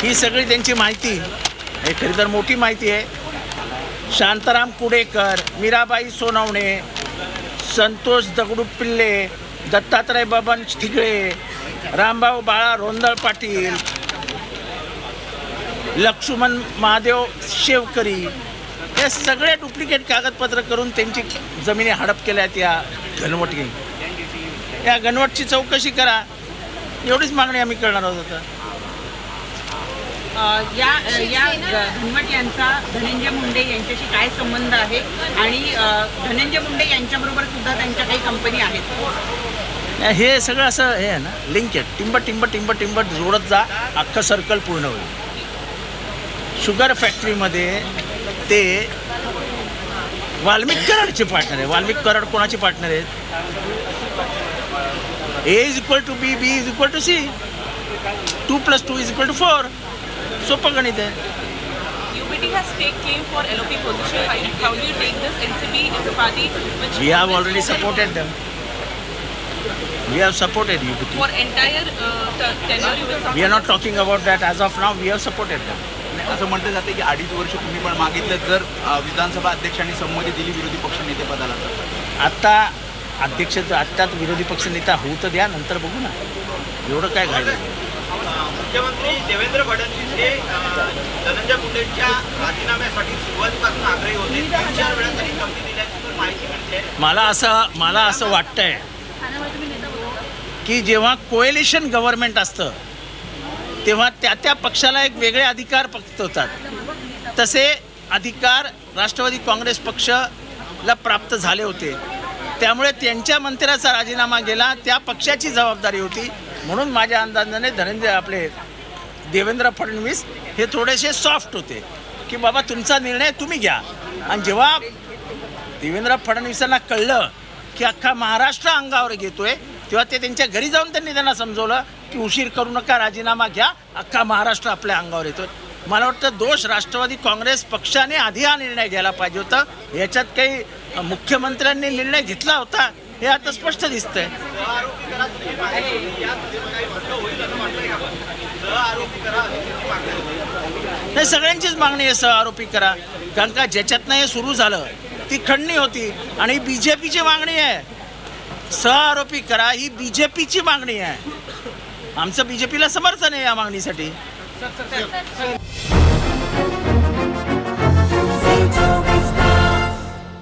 ही सगळी त्यांची माहिती हे खरी तर मोठी माहिती आहे. शांताराम कुडेकर, मीराबाई सोनवणे, संतोष दगडू पिल्ले, दत्तात्रय बबन ठिगळे, रामभाऊ बाळा रोंदळ पाटील, लक्ष्मण महादेव शेवकरी, हे सगळे डुप्लिकेट कागदपत्र करून त्यांची जमिनी हडप केल्यात या घनवटी. या घनवटची चौकशी करा, एवढीच मागणी आम्ही करणार आहोत. या घनवट यांचा धनंजय मुंडे यांच्याशी काय संबंध आहे आणि धनंजय मुंडे यांच्याबरोबर सुद्धा त्यांच्या काही कंपनी आहेत? हे सगळं असं हे आहे ना, लिंक आहे. टिंब टिंब टिंब टिंब जोडत जा, अख्खं सर्कल पूर्ण होईल. शुगर फॅक्टरीमध्ये ते वाल्मिक कराडचे पार्टनर आहे. वाल्मिक कराड कोणाचे पार्टनर आहेत? A is equal to B, B is equal to C, 2 + 2 is equal to 4. सोपं गणित आहे. UBT has stake claim for LOP position. How do you take this? NCB is a party which We have already supported them. We have supported UBT. for entire tenure you will support. We are not talking about that as of now. We have supported them. असं म्हटलं जाते की 2.5 वर्ष तुम्ही पण मागितलं, जर विधानसभा अध्यक्षांनी संमती दिली विरोधी पक्षनेतेपदाला तर आता अध्यक्ष आत्ताच विरोधी पक्षनेता होऊ तर द्या, नंतर बघू ना. एवढं काय घायला. मुख्यमंत्री देवेंद्र फडणवीस हे धनंजय मुंडेंच्या राजीनाम्यासाठी सुरुवातीपासून आग्रही होते. 3-4 वेळा तरी संधी दिल्याची माहिती मिळते. मला असं वाटतंय की जेव्हा कोएलिशन गव्हर्नमेंट असतं तेव्हा त्या पक्षाला एक वेगळे अधिकार फक्त होतात. तसे अधिकार राष्ट्रवादी काँग्रेस पक्षाला प्राप्त झाले होते. त्यामुळे त्यांच्या मंत्र्याचा राजीनामा गेला, त्या पक्षाची जबाबदारी होती. म्हणून माझ्या अंदाजाने देवेंद्र फडणवीस हे थोडेसे सॉफ्ट होते की बाबा तुमचा निर्णय तुम्ही घ्या. आणि जेव्हा देवेंद्र फडणवीसांना कळलं की अख्खा महाराष्ट्र अंगावर घेतोय, तेव्हा ते त्यांच्या घरी जाऊन त्यांना समजवलं की उशीर करू नका, राजीनामा घ्या, अख्खा महाराष्ट्र आपल्या अंगावर येतोय. मला वाटतं दोष राष्ट्रवादी काँग्रेस पक्षाने आधी हा निर्णय घ्यायला पाहिजे होता. याच्यात काही मुख्यमंत्र्यांनी निर्णय घेतला होता हे आता स्पष्ट दिसतंय. नाही, सगळ्यांचीच मागणी आहे सहआरोपी करा. कारण का ज्याच्यातनं हे सुरू झालं ती खंडणी होती आणि BJPची मागणी आहे. सहआरोपी करा ही BJPची मागणी आहे. आमचं BJPला समर्थन आहे या मागणीसाठी.